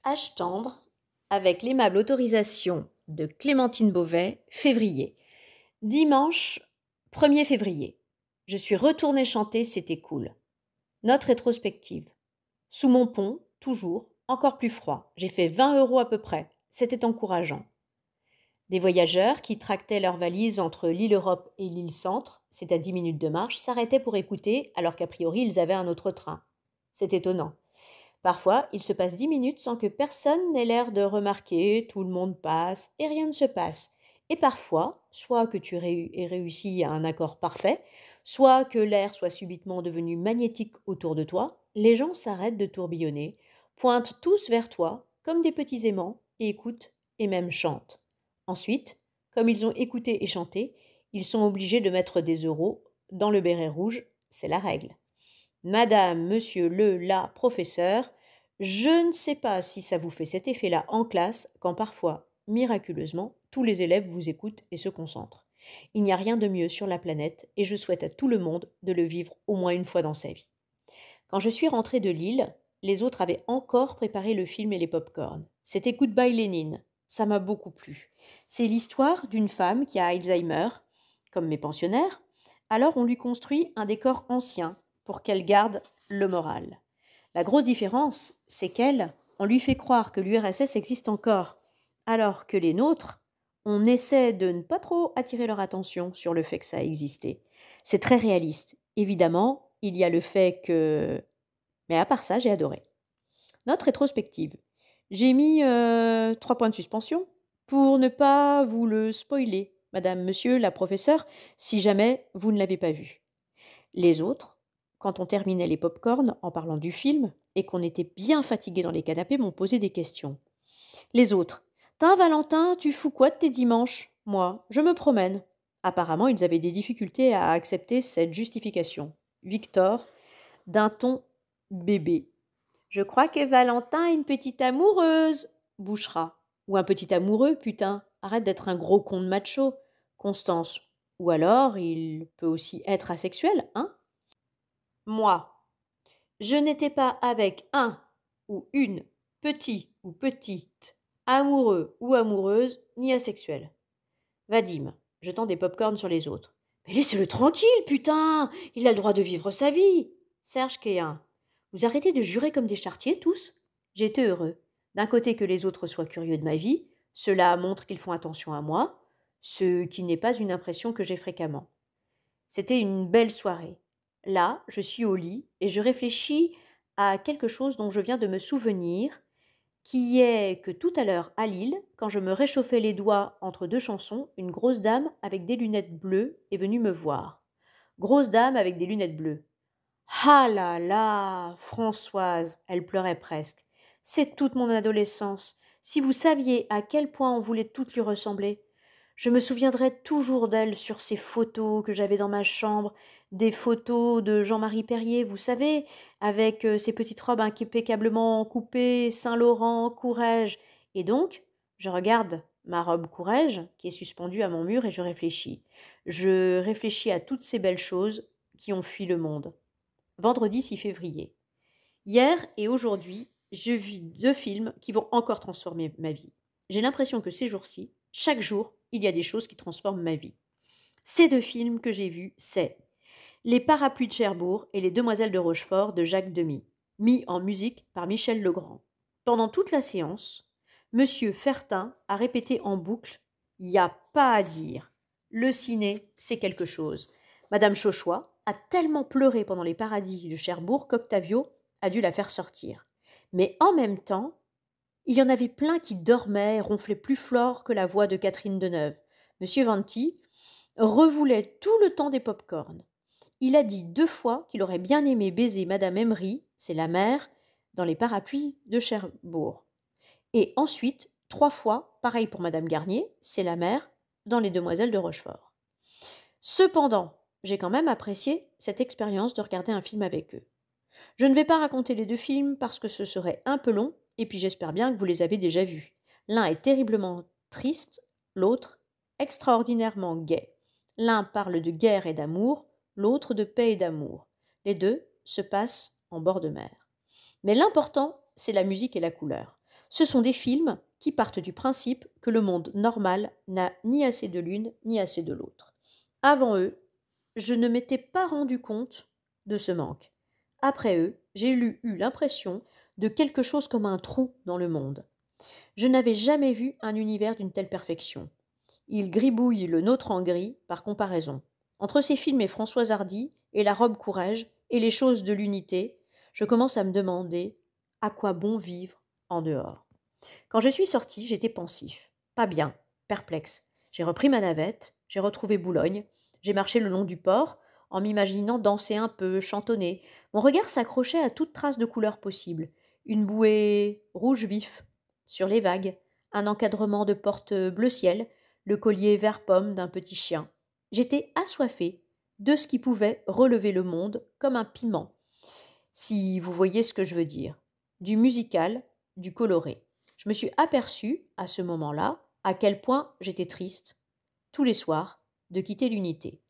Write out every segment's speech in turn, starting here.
Âge tendre, avec l'aimable autorisation de Clémentine Beauvais, février. Dimanche 1er février. Je suis retournée chanter, c'était cool. Note rétrospective. Sous mon pont, toujours, encore plus froid. J'ai fait 20 € à peu près. C'était encourageant. Des voyageurs qui tractaient leurs valises entre l'île Europe et l'île Centre, c'est à 10 minutes de marche, s'arrêtaient pour écouter alors qu'a priori ils avaient un autre train. C'est étonnant. Parfois, il se passe 10 minutes sans que personne n'ait l'air de remarquer, tout le monde passe et rien ne se passe. Et parfois, soit que tu aies réussi à un accord parfait, soit que l'air soit subitement devenu magnétique autour de toi, les gens s'arrêtent de tourbillonner, pointent tous vers toi comme des petits aimants et écoutent et même chantent. Ensuite, comme ils ont écouté et chanté, ils sont obligés de mettre des euros dans le béret rouge, c'est la règle. Madame, monsieur, la professeur, je ne sais pas si ça vous fait cet effet-là en classe quand parfois, miraculeusement, tous les élèves vous écoutent et se concentrent. Il n'y a rien de mieux sur la planète et je souhaite à tout le monde de le vivre au moins une fois dans sa vie. Quand je suis rentrée de Lille, les autres avaient encore préparé le film et les pop-corn. C'était Goodbye Lénine. Ça m'a beaucoup plu. C'est l'histoire d'une femme qui a Alzheimer, comme mes pensionnaires. Alors on lui construit un décor ancien pour qu'elle garde le moral. La grosse différence, c'est on lui fait croire que l'URSS existe encore, alors que les nôtres, on essaie de ne pas trop attirer leur attention sur le fait que ça a existé. C'est très réaliste. Évidemment, il y a le fait que... Mais à part ça, j'ai adoré. Note rétrospective. J'ai mis 3 points de suspension pour ne pas vous le spoiler, madame, monsieur, la professeure, si jamais vous ne l'avez pas vu. Les autres, quand on terminait les pop-corn en parlant du film et qu'on était bien fatigués dans les canapés, m'ont posé des questions. Les autres. Tain, Valentin, tu fous quoi de tes dimanches? Moi, je me promène. Apparemment, ils avaient des difficultés à accepter cette justification. Victor, d'un ton bébé. Je crois que Valentin est une petite amoureuse, Bouchera. Ou un petit amoureux, putain. Arrête d'être un gros con de macho. Constance. Ou alors, il peut aussi être asexuel, hein? Moi. Je n'étais pas avec un ou une petit ou petite, amoureux ou amoureuse, ni asexuel. Vadim, jetant des pop-corn sur les autres. Mais laissez-le tranquille, putain! Il a le droit de vivre sa vie! Serge Kéin. Vous arrêtez de jurer comme des charretiers, tous? J'étais heureux. D'un côté que les autres soient curieux de ma vie, cela montre qu'ils font attention à moi, ce qui n'est pas une impression que j'ai fréquemment. C'était une belle soirée. Là, je suis au lit et je réfléchis à quelque chose dont je viens de me souvenir, qui est que tout à l'heure à Lille, quand je me réchauffais les doigts entre deux chansons, une grosse dame avec des lunettes bleues est venue me voir. Grosse dame avec des lunettes bleues. Ah là là, Françoise, elle pleurait presque. C'est toute mon adolescence. Si vous saviez à quel point on voulait toutes lui ressembler. Je me souviendrai toujours d'elle sur ces photos que j'avais dans ma chambre, des photos de Jean-Marie Perrier, vous savez, avec ses petites robes impeccablement coupées, Saint-Laurent, Courrèges. Et donc, je regarde ma robe Courrèges qui est suspendue à mon mur et je réfléchis. Je réfléchis à toutes ces belles choses qui ont fui le monde. Vendredi 6 février. Hier et aujourd'hui, je vis 2 films qui vont encore transformer ma vie. J'ai l'impression que ces jours-ci, chaque jour, il y a des choses qui transforment ma vie. Ces 2 films que j'ai vus, c'est Les Parapluies de Cherbourg et Les Demoiselles de Rochefort de Jacques Demy, mis en musique par Michel Legrand. Pendant toute la séance, Monsieur Fertin a répété en boucle « Y a pas à dire. Le ciné, c'est quelque chose. » Madame Chauchois a tellement pleuré pendant les paradis de Cherbourg qu'Octavio a dû la faire sortir. Mais en même temps, il y en avait plein qui dormaient et ronflaient plus fort que la voix de Catherine Deneuve. Monsieur Vanti revoulait tout le temps des pop-corn. Il a dit 2 fois qu'il aurait bien aimé baiser Madame Emery, c'est la mère, dans les parapluies de Cherbourg. Et ensuite, 3 fois, pareil pour Madame Garnier, c'est la mère, dans Les Demoiselles de Rochefort. Cependant, j'ai quand même apprécié cette expérience de regarder un film avec eux. Je ne vais pas raconter les 2 films parce que ce serait un peu long, et puis j'espère bien que vous les avez déjà vus. L'un est terriblement triste, l'autre extraordinairement gai. L'un parle de guerre et d'amour, l'autre de paix et d'amour. Les 2 se passent en bord de mer. Mais l'important, c'est la musique et la couleur. Ce sont des films qui partent du principe que le monde normal n'a ni assez de l'une ni assez de l'autre. Avant eux, je ne m'étais pas rendu compte de ce manque. Après eux, j'ai eu l'impression de quelque chose comme un trou dans le monde. Je n'avais jamais vu un univers d'une telle perfection. Il gribouille le nôtre en gris, par comparaison. Entre ces films et Françoise Hardy, et la robe courage, et les choses de l'unité, je commence à me demander à quoi bon vivre en dehors. Quand je suis sortie, j'étais pensif, pas bien, perplexe. J'ai repris ma navette, j'ai retrouvé Boulogne, j'ai marché le long du port, en m'imaginant danser un peu, chantonner. Mon regard s'accrochait à toute trace de couleur possible. Une bouée rouge vif sur les vagues, un encadrement de porte bleu ciel, le collier vert pomme d'un petit chien. J'étais assoiffée de ce qui pouvait relever le monde comme un piment, si vous voyez ce que je veux dire. Du musical, du coloré. Je me suis aperçue, à ce moment-là, à quel point j'étais triste, tous les soirs, de quitter l'unité.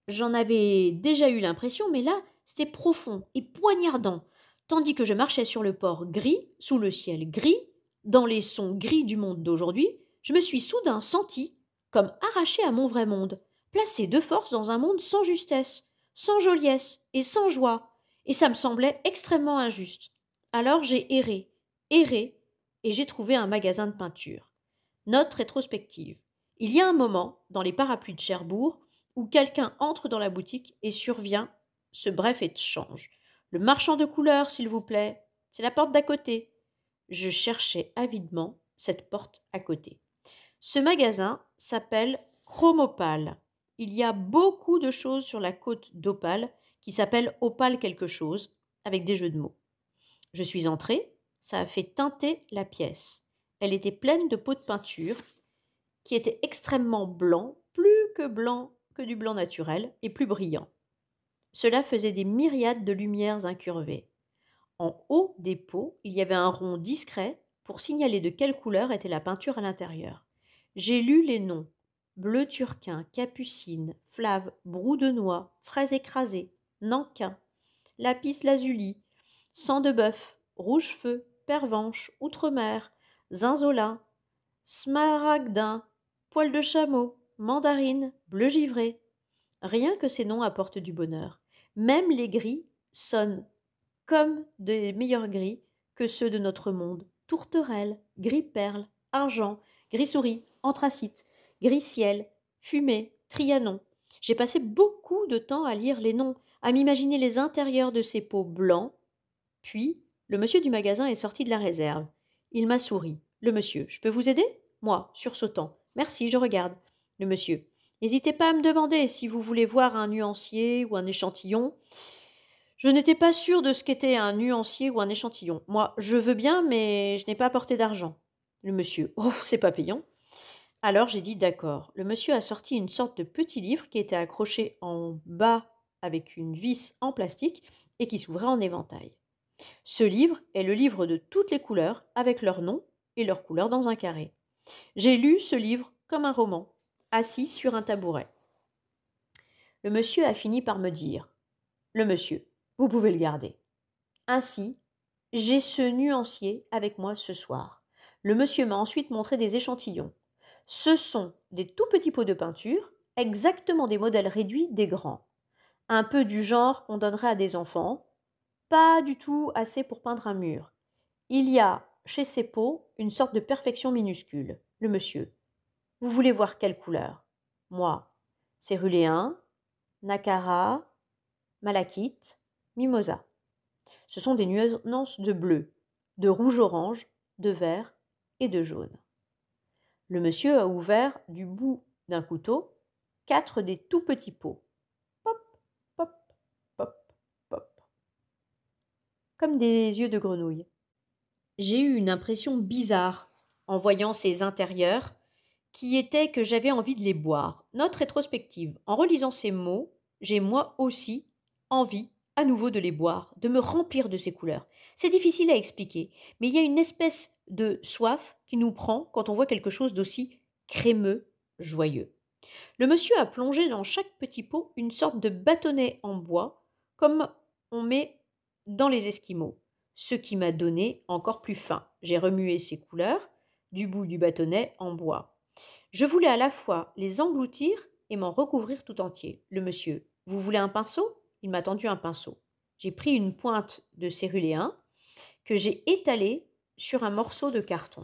J'en avais déjà eu l'impression, mais là, c'était profond et poignardant, tandis que je marchais sur le port gris, sous le ciel gris, dans les sons gris du monde d'aujourd'hui, je me suis soudain sentie comme arrachée à mon vrai monde, placée de force dans un monde sans justesse, sans joliesse et sans joie, et ça me semblait extrêmement injuste. Alors j'ai erré, et j'ai trouvé un magasin de peinture. Note rétrospective. Il y a un moment, dans les parapluies de Cherbourg, où quelqu'un entre dans la boutique et survient ce bref échange. Le marchand de couleurs, s'il vous plaît. C'est la porte d'à côté. Je cherchais avidement cette porte à côté. Ce magasin s'appelle Chromopale. Il y a beaucoup de choses sur la côte d'Opale qui s'appellent Opale quelque chose, avec des jeux de mots. Je suis entrée, ça a fait teinter la pièce. Elle était pleine de pots de peinture qui étaient extrêmement blancs, blanc que du blanc naturel, et plus brillant. Cela faisait des myriades de lumières incurvées. En haut des pots, il y avait un rond discret pour signaler de quelle couleur était la peinture à l'intérieur. J'ai lu les noms: bleu turquin, capucine, flave, brou de noix, fraise écrasée, nankin, lapis lazuli, sang de bœuf, rouge feu, pervenche, outremer, zinzolin, smaragdin, poil de chameau, mandarine, bleu givré. Rien que ces noms apportent du bonheur. Même les gris sonnent comme des meilleurs gris que ceux de notre monde. Tourterelle, gris perle, argent, gris souris, anthracite, gris ciel, fumée, trianon. J'ai passé beaucoup de temps à lire les noms, à m'imaginer les intérieurs de ces pots blancs. Puis, le monsieur du magasin est sorti de la réserve. Il m'a souri. Le monsieur: je peux vous aider? Moi, sursautant: merci, je regarde. Le monsieur: n'hésitez pas à me demander si vous voulez voir un nuancier ou un échantillon. Je n'étais pas sûre de ce qu'était un nuancier ou un échantillon. Moi, je veux bien, mais je n'ai pas apporté d'argent. Le monsieur: oh, c'est pas payant. Alors j'ai dit d'accord. Le monsieur a sorti une sorte de petit livre qui était accroché en bas avec une vis en plastique et qui s'ouvrait en éventail. Ce livre est le livre de toutes les couleurs, avec leurs noms et leurs couleurs dans un carré. J'ai lu ce livre comme un roman, assis sur un tabouret. Le monsieur a fini par me dire: le monsieur, vous pouvez le garder. Ainsi, j'ai ce nuancier avec moi ce soir. Le monsieur m'a ensuite montré des échantillons. Ce sont des tout petits pots de peinture, exactement des modèles réduits des grands. Un peu du genre qu'on donnerait à des enfants, pas du tout assez pour peindre un mur. Il y a chez ces pots une sorte de perfection minuscule. Le monsieur: vous voulez voir quelle couleur? Moi: céruléen, nacara, malachite, mimosa. Ce sont des nuances de bleu, de rouge-orange, de vert et de jaune. Le monsieur a ouvert du bout d'un couteau 4 des tout petits pots. Pop, pop, pop, pop. Comme des yeux de grenouille. J'ai eu une impression bizarre en voyant ces intérieurs, qui était que j'avais envie de les boire. Note rétrospective. En relisant ces mots, j'ai moi aussi envie à nouveau de les boire, de me remplir de ces couleurs. C'est difficile à expliquer, mais il y a une espèce de soif qui nous prend quand on voit quelque chose d'aussi crémeux, joyeux. Le monsieur a plongé dans chaque petit pot une sorte de bâtonnet en bois, comme on met dans les Esquimaux. ce qui m'a donné encore plus faim. J'ai remué ces couleurs du bout du bâtonnet en bois. Je voulais à la fois les engloutir et m'en recouvrir tout entier. Le monsieur: vous voulez un pinceau? Il m'a tendu un pinceau. J'ai pris une pointe de céruléen que j'ai étalée sur un morceau de carton.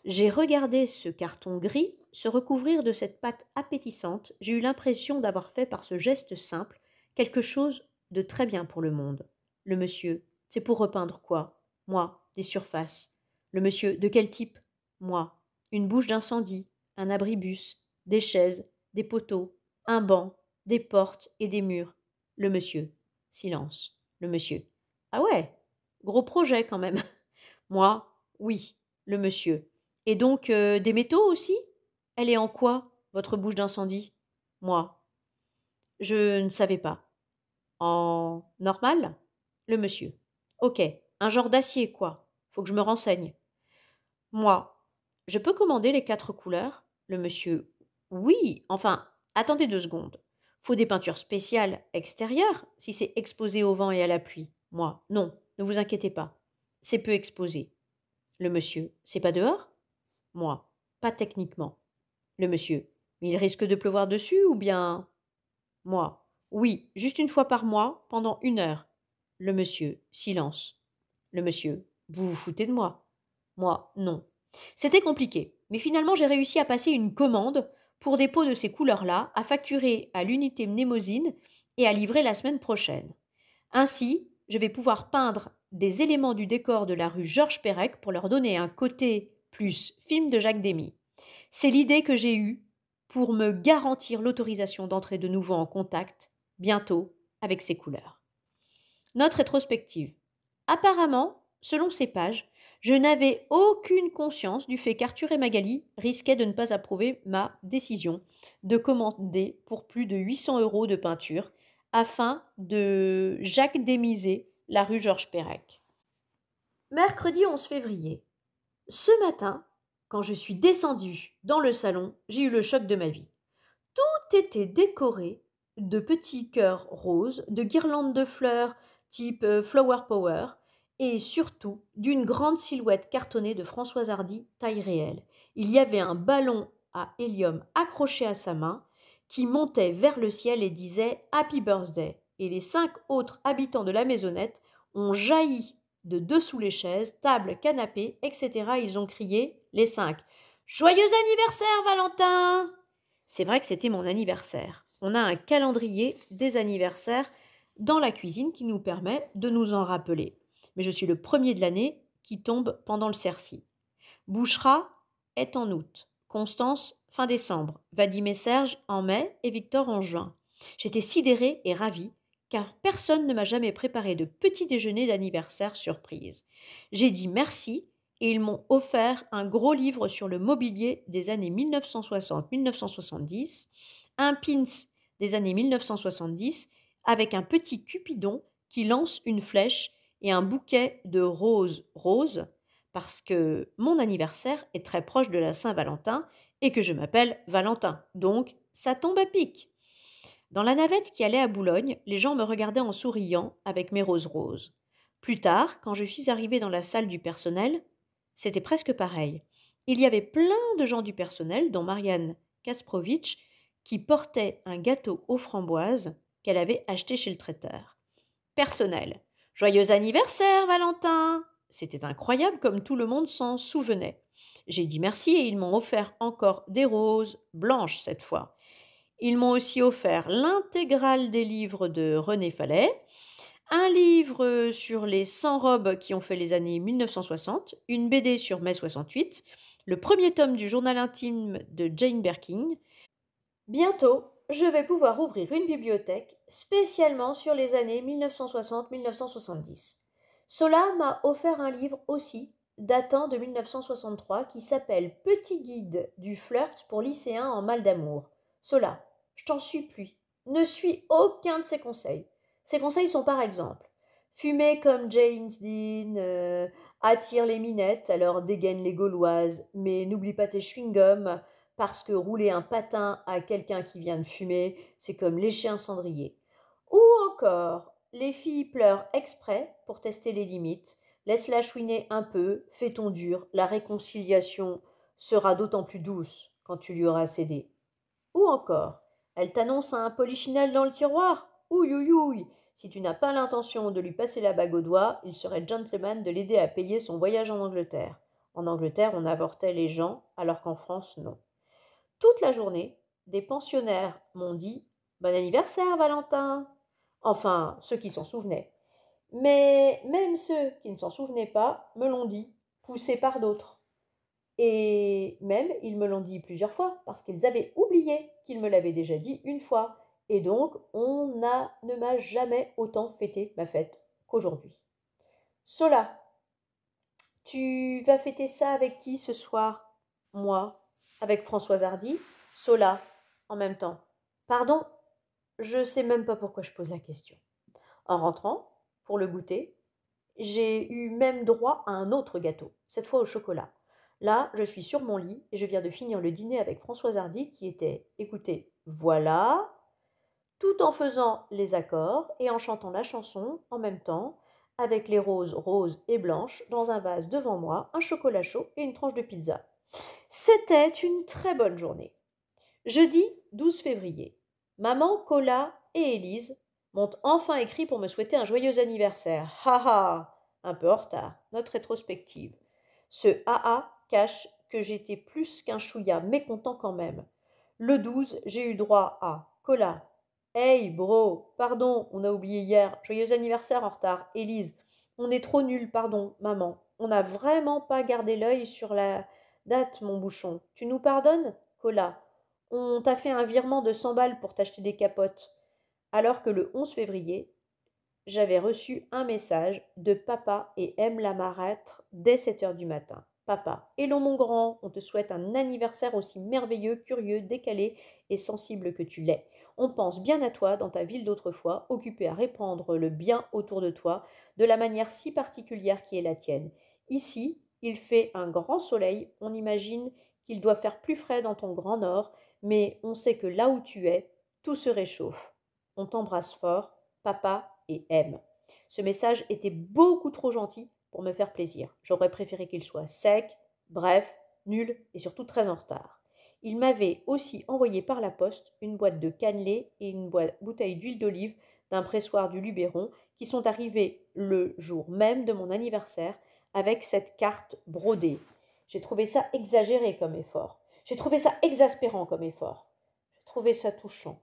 J'ai regardé ce carton gris se recouvrir de cette pâte appétissante. J'ai eu l'impression d'avoir fait par ce geste simple quelque chose de très bien pour le monde. Le monsieur: c'est pour repeindre quoi? Moi: des surfaces. Le monsieur: de quel type? Moi: une bouche d'incendie, un abribus, des chaises, des poteaux, un banc, des portes et des murs. Le monsieur: silence. Le monsieur: ah ouais, gros projet quand même. Moi: oui. Le monsieur: et donc des métaux aussi? Elle est en quoi, votre bouche d'incendie? Moi: je ne savais pas. En normal? Le monsieur: ok, un genre d'acier, quoi. Faut que je me renseigne. Moi: je peux commander les 4 couleurs? Le monsieur: oui, enfin, attendez 2 secondes. Faut des peintures spéciales extérieures, si c'est exposé au vent et à la pluie. Moi: non, ne vous inquiétez pas. C'est peu exposé. Le monsieur: c'est pas dehors? Moi: pas techniquement. Le monsieur: mais il risque de pleuvoir dessus ou bien? Moi: oui, juste une fois par mois, pendant 1 heure. Le monsieur: silence. Le monsieur: vous vous foutez de moi? Moi: non. C'était compliqué, mais finalement j'ai réussi à passer une commande pour des pots de ces couleurs-là, à facturer à l'unité mnémosine et à livrer la semaine prochaine. Ainsi, je vais pouvoir peindre des éléments du décor de la rue Georges Perec pour leur donner un côté plus film de Jacques Demy. C'est l'idée que j'ai eue pour me garantir l'autorisation d'entrer de nouveau en contact, bientôt, avec ces couleurs. Note rétrospective. Apparemment, selon ces pages, je n'avais aucune conscience du fait qu'Arthur et Magali risquaient de ne pas approuver ma décision de commander pour plus de 800 € de peinture afin de Jacques Démiser la rue Georges Perec. Mercredi 11 février. Ce matin, quand je suis descendue dans le salon, j'ai eu le choc de ma vie. Tout était décoré de petits cœurs roses, de guirlandes de fleurs type Flower Power, et surtout d'une grande silhouette cartonnée de Françoise Hardy taille réelle. Il y avait un ballon à hélium accroché à sa main qui montait vers le ciel et disait Happy Birthday. Et les 5 autres habitants de la maisonnette ont jailli de dessous les chaises, tables, canapés, etc. Ils ont crié, les 5: Joyeux anniversaire, Valentin! C'est vrai que c'était mon anniversaire. On a un calendrier des anniversaires dans la cuisine qui nous permet de nous en rappeler. Mais je suis le premier de l'année qui tombe pendant le Cercy. Bouchera est en août. Constance, fin décembre. Vadim et Serge en mai et Victor en juin. J'étais sidérée et ravie car personne ne m'a jamais préparé de petit déjeuner d'anniversaire surprise. J'ai dit merci et ils m'ont offert un gros livre sur le mobilier des années 1960-1970, un pins des années 1970 avec un petit cupidon qui lance une flèche et un bouquet de roses roses parce que mon anniversaire est très proche de la Saint-Valentin et que je m'appelle Valentin. Donc, ça tombe à pic. Dans la navette qui allait à Boulogne, les gens me regardaient en souriant avec mes roses roses. Plus tard, quand je suis arrivée dans la salle du personnel, c'était presque pareil. Il y avait plein de gens du personnel, dont Marianne Kasprowitch, qui portaient un gâteau aux framboises qu'elle avait acheté chez le traiteur. Personnel. Joyeux anniversaire, Valentin! C'était incroyable comme tout le monde s'en souvenait. J'ai dit merci et ils m'ont offert encore des roses, blanches cette fois. Ils m'ont aussi offert l'intégrale des livres de René Fallet, un livre sur les 100 robes qui ont fait les années 1960, une BD sur mai 68, le premier tome du journal intime de Jane Birkin. Bientôt, je vais pouvoir ouvrir une bibliothèque spécialement sur les années 1960-1970. Sola m'a offert un livre aussi, datant de 1963, qui s'appelle Petit guide du flirt pour lycéens en mal d'amour. Sola, je t'en supplie, ne suis aucun de ses conseils. Ses conseils sont par exemple fumer comme James Dean, attire les minettes, alors dégaine les gauloises, mais n'oublie pas tes chewing-gums, parce que rouler un patin à quelqu'un qui vient de fumer, c'est comme lécher un cendrier. Ou encore, les filles pleurent exprès pour tester les limites. Laisse-la chouiner un peu, fais ton dur, la réconciliation sera d'autant plus douce quand tu lui auras cédé. Ou encore, elle t'annonce un polichinelle dans le tiroir. Ouïe, ouïe, ouïe. Si tu n'as pas l'intention de lui passer la bague au doigt, il serait gentleman de l'aider à payer son voyage en Angleterre. En Angleterre, on avortait les gens, alors qu'en France, non. Toute la journée, des pensionnaires m'ont dit Bon anniversaire, Valentin. Enfin, ceux qui s'en souvenaient. Mais même ceux qui ne s'en souvenaient pas me l'ont dit, poussés par d'autres. Et même, ils me l'ont dit plusieurs fois, parce qu'ils avaient oublié qu'ils me l'avaient déjà dit une fois. Et donc, ne m'a jamais autant fêté ma fête qu'aujourd'hui. Sola, tu vas fêter ça avec qui ce soir? Moi, avec Françoise Hardy. Sola, en même temps. Pardon, je sais même pas pourquoi je pose la question. En rentrant, pour le goûter, j'ai eu même droit à un autre gâteau, cette fois au chocolat. Là, je suis sur mon lit et je viens de finir le dîner avec Françoise Hardy qui était, écoutez, voilà, tout en faisant les accords et en chantant la chanson en même temps, avec les roses roses et blanches dans un vase devant moi, un chocolat chaud et une tranche de pizza. C'était une très bonne journée. Jeudi 12 février. Maman, Cola et Élise m'ont enfin écrit pour me souhaiter un joyeux anniversaire. Ha! Un peu en retard. Note rétrospective. Ce ha cache que j'étais plus qu'un chouïa mécontent quand même. Le 12, j'ai eu droit à Cola. Hey bro, pardon, on a oublié hier. Joyeux anniversaire en retard. Élise, on est trop nuls, pardon, maman. On n'a vraiment pas gardé l'œil sur la date, mon bouchon. Tu nous pardonnes? Cola. On t'a fait un virement de 100 balles pour t'acheter des capotes. Alors que le 11 février, j'avais reçu un message de papa et M. la marâtre dès 7 heures du matin. Papa, hello mon grand, on te souhaite un anniversaire aussi merveilleux, curieux, décalé et sensible que tu l'es. On pense bien à toi dans ta ville d'autrefois, occupée à répandre le bien autour de toi, de la manière si particulière qui est la tienne. Ici, il fait un grand soleil, on imagine qu'il doit faire plus frais dans ton grand nord, mais on sait que là où tu es, tout se réchauffe. On t'embrasse fort, papa et M. Ce message était beaucoup trop gentil pour me faire plaisir. J'aurais préféré qu'il soit sec, bref, nul et surtout très en retard. Il m'avait aussi envoyé par la poste une boîte de cannelés et une bouteille d'huile d'olive d'un pressoir du Luberon qui sont arrivés le jour même de mon anniversaire avec cette carte brodée. J'ai trouvé ça exagéré comme effort. J'ai trouvé ça exaspérant comme effort. J'ai trouvé ça touchant.